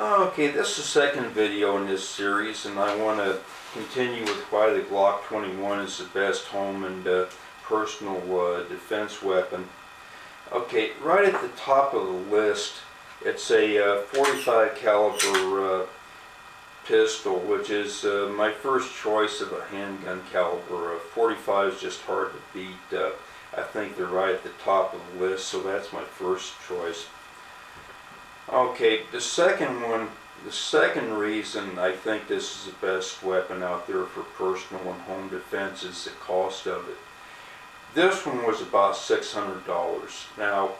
Okay, this is the second video in this series, and I want to continue with why the Glock 21 is the best home and personal defense weapon. Okay, right at the top of the list, it's a 45 caliber pistol, which is my first choice of a handgun caliber. 45 is just hard to beat. I think they're right at the top of the list, so that's my first choice. Okay, the second reason I think this is the best weapon out there for personal and home defense is the cost of it. This one was about $600. Now,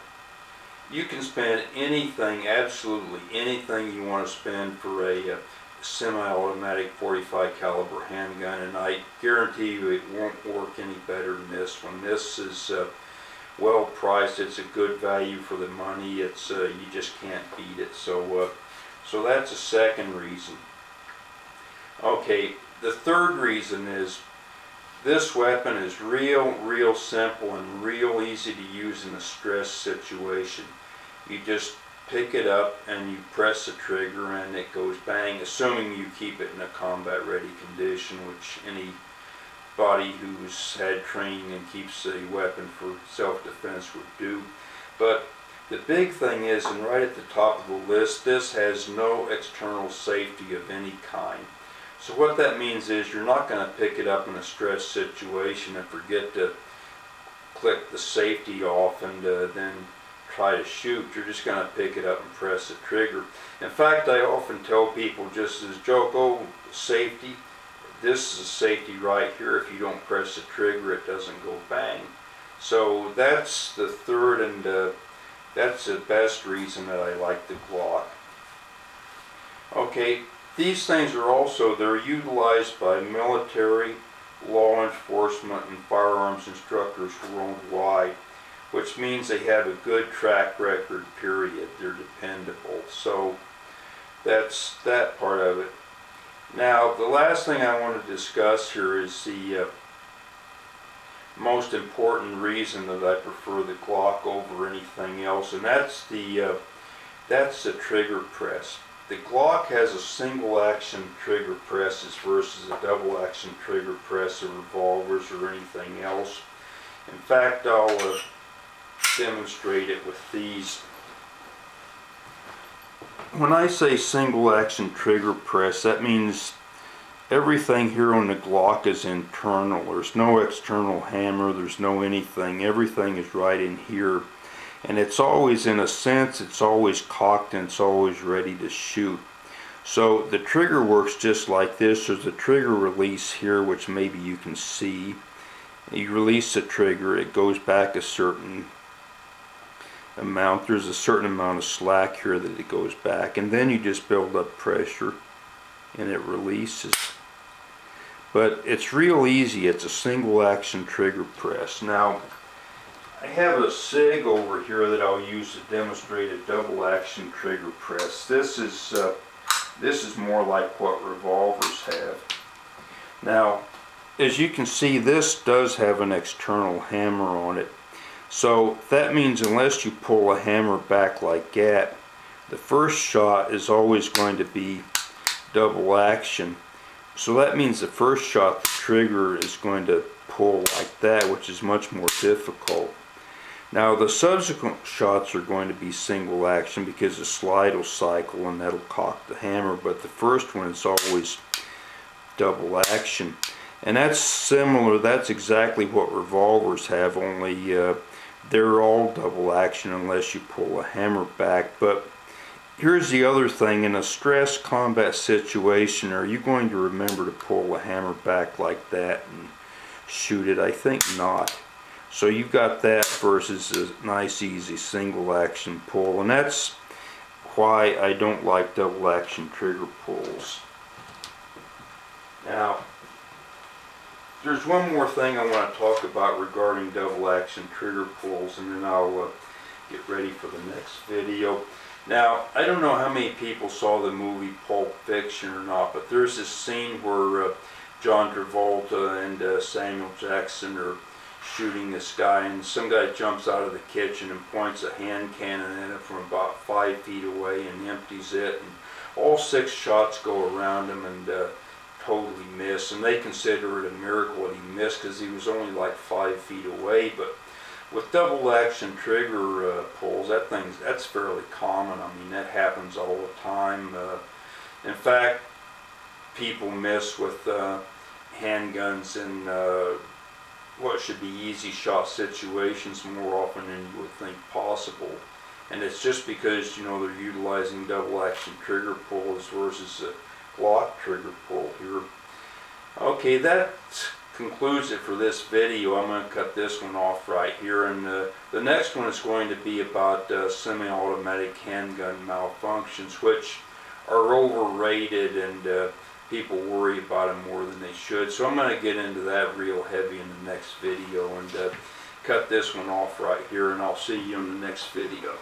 you can spend anything, absolutely anything you want to spend for a semi-automatic 45 caliber handgun, and I guarantee you it won't work any better than this one. This is well priced. It's a good value for the money. It's you just can't beat it. So that's the second reason. Okay, the third reason is this weapon is real simple and real easy to use in a stress situation. You just pick it up and you press the trigger and it goes bang, assuming you keep it in a combat ready condition, which anybody who's had training and keeps a weapon for self-defense would do. But the big thing is, and right at the top of the list, this has no external safety of any kind. So what that means is you're not going to pick it up in a stress situation and forget to click the safety off and then try to shoot. You're just going to pick it up and press the trigger. In fact, I often tell people, just as a joke, oh, safety, this is safety right here. If you don't press the trigger, it doesn't go bang. So that's the third and that's the best reason that I like the Glock. Okay, these things are also, they're utilized by military, law enforcement, and firearms instructors worldwide, which means they have a good track record, period. They're dependable. So that's that part of it. Now, the last thing I want to discuss here is the most important reason that I prefer the Glock over anything else, and that's the trigger press. The Glock has a single action trigger presses versus a double action trigger press of revolvers or anything else. In fact, I'll demonstrate it with these. When I say single action trigger press, that means everything here on the Glock is internal. There's no external hammer, there's no anything. Everything is right in here. And it's always, in a sense, it's always cocked and it's always ready to shoot. So the trigger works just like this. There's a trigger release here, which maybe you can see. You release the trigger, it goes back a certain amount. There's a certain amount of slack here that it goes back, and then you just build up pressure and it releases. But it's real easy. It's a single action trigger press. Now, I have a SIG over here that I'll use to demonstrate a double action trigger press. This is more like what revolvers have. Now, as you can see, this does have an external hammer on it. So that means unless you pull a hammer back like that, the first shot is always going to be double action. So that means the first shot, the trigger is going to pull like that, which is much more difficult. Now the subsequent shots are going to be single action because the slide will cycle and that'll cock the hammer, but the first one is always double action. And that's similar, that's exactly what revolvers have, only they're all double action unless you pull a hammer back. But here's the other thing, in a stress combat situation, are you going to remember to pull a hammer back like that and shoot it? I think not. So you've got that versus a nice easy single action pull, and that's why I don't like double action trigger pulls. Now, there's one more thing I want to talk about regarding double action trigger pulls, and then I'll get ready for the next video. Now, I don't know how many people saw the movie Pulp Fiction or not, but there's this scene where John Travolta and Samuel Jackson are shooting this guy, and some guy jumps out of the kitchen and points a hand cannon at him from about 5 feet away and empties it, and all 6 shots go around him and totally miss, and they consider it a miracle that he missed because he was only like 5 feet away. But with double action trigger pulls, that's fairly common. I mean, that happens all the time. In fact, people miss with handguns in what should be easy shot situations more often than you would think possible. And it's just because, you know, they're utilizing double action trigger pulls versus a Glock trigger pull here. Okay, that concludes it for this video. I'm going to cut this one off right here, and the next one is going to be about semi-automatic handgun malfunctions, which are overrated and people worry about them more than they should. So I'm going to get into that real heavy in the next video and cut this one off right here, and I'll see you in the next video.